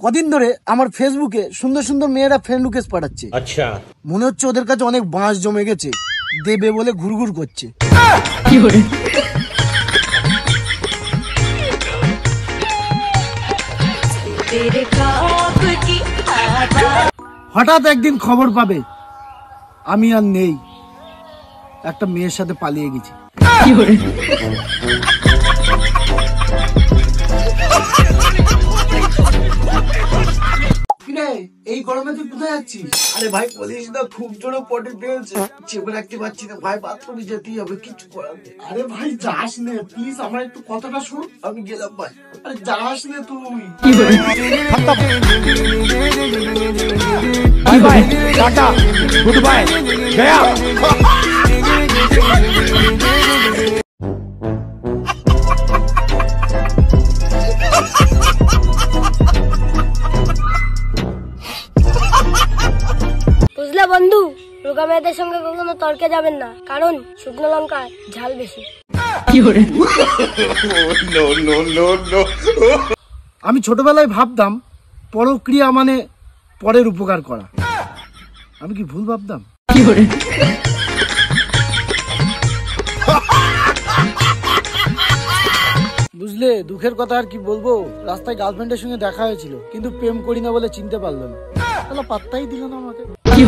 কদিন ধরে আমার ফেসবুকে সুন্দর সুন্দর মেয়েরা ফ্রেন্ড রিকোয়েস্ট পাঠাচ্ছে। আচ্ছা, মনে হচ্ছে ওদের কাছে অনেক বাঁশ জমে গেছে, দেবে বলে ঘুরঘুর করছে। হঠাৎ একদিন খবর পাবে আমি আর নেই, একটা মেয়ের সাথে পালিয়ে গেছি। এই গরমে তুই কোথায় যাচ্ছিস? আরে ভাই বলিস না, খুব জোরে পটি পেয়েছে, চেপে রাখতে পারছি না ভাই, বাথরুমে যেতেই হবে, কিছু করার নেই। আরে ভাই যাস না প্লিজ, আমার একটু কথাটা শোন। আমি গেলাম ভাই। আরে যাস না তুই। Bye bye, tata, good bye, Gaya. বুঝলে বন্ধু, রোগা মেয়েদের সঙ্গে কখনো তর্কে যাবেন না, কারণ শুকনো লঙ্কায় ঝাল বেশি। আমি ছোটবেলায় ভাবতাম পরক্রিয়া মানে পরের উপকার করা। আমি কি ভুল ভাবতাম? বুঝলে, দুঃখের কথা আর কি বলবো, রাস্তায় গার্লফ্রেন্ডের সঙ্গে দেখা হয়েছিল, কিন্তু প্রেম করি না বলে চিনতে পারলো না, তাহলে পাত্তাই দিল না আমাকে। কি